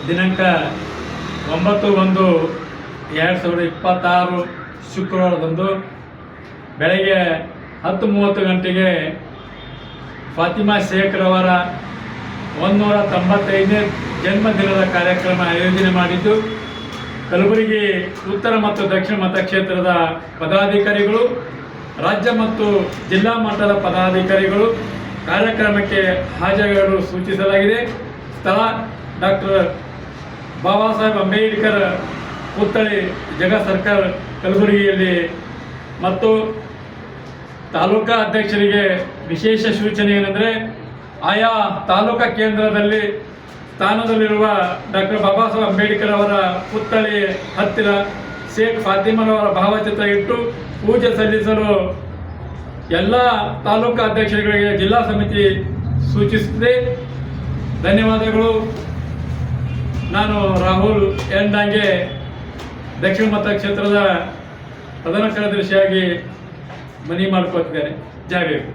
ದಿನಾಂಕ 9/1/2026 ಶುಕ್ರವಾರದಂದು ಬೆಳಗ್ಗೆ 10:30 ಗಂಟೆಗೆ ಫಾತಿಮಾ ಶೇಖ್ರವರ 195ನೇ ಜನ್ಮದಿನದ ಕಾರ್ಯಕ್ರಮ ಆಯೋಜನೆ ಮಾಡಿದ್ದು, ಕಲಬುರಗಿ ಉತ್ತರ ಮತ್ತು ದಕ್ಷಿಣ ಮತಕ್ಷೇತ್ರದ ಪದಾಧಿಕಾರಿಗಳು, ರಾಜ್ಯ ಮತ್ತು ಜಿಲ್ಲಾ ಮಟ್ಟದ ಪದಾಧಿಕಾರಿಗಳು ಕಾರ್ಯಕ್ರಮಕ್ಕೆ ಹಾಜರಾಗಲು ಸೂಚಿಸಲಾಗಿದೆ. ಸ್ಥಳ ಡಾಕ್ಟರ್ ಬಾಬಾ ಸಾಹೇಬ್ ಅಂಬೇಡ್ಕರ್ ಪುತ್ಥಳಿ ಜಗ ಸರ್ಕಲ್ ಕಲಬುರಗಿಯಲ್ಲಿ. ಮತ್ತು ತಾಲೂಕಾ ಅಧ್ಯಕ್ಷರಿಗೆ ವಿಶೇಷ ಸೂಚನೆ ಏನೆಂದರೆ, ಆಯಾ ತಾಲೂಕಾ ಕೇಂದ್ರದಲ್ಲಿ ಸ್ಥಾನದಲ್ಲಿರುವ ಡಾಕ್ಟರ್ ಬಾಬಾ ಸಾಹೇಬ್ ಅಂಬೇಡ್ಕರ್ ಅವರ ಪುತ್ಥಳಿ ಹತ್ತಿರ ಶೇಖ್ ಫಾತಿಮರವರ ಭಾವಚಿತ್ರ ಇಟ್ಟು ಪೂಜೆ ಸಲ್ಲಿಸಲು ಎಲ್ಲ ತಾಲೂಕಾ ಅಧ್ಯಕ್ಷರುಗಳಿಗೆ ಜಿಲ್ಲಾ ಸಮಿತಿ ಸೂಚಿಸುತ್ತದೆ. ಧನ್ಯವಾದಗಳು. ನಾನು ರಾಹುಲ್ ಎಂಡಾಂಗೆ, ದಕ್ಷಿಣ ಮತಕ್ಷೇತ್ರದ ಪ್ರಧಾನ ಕಾರ್ಯದರ್ಶಿಯಾಗಿ ಮನವಿ ಮಾಡಿಕೊಳ್ತಿದ್ದೇನೆ. ಜೈ ಭೀಮ್.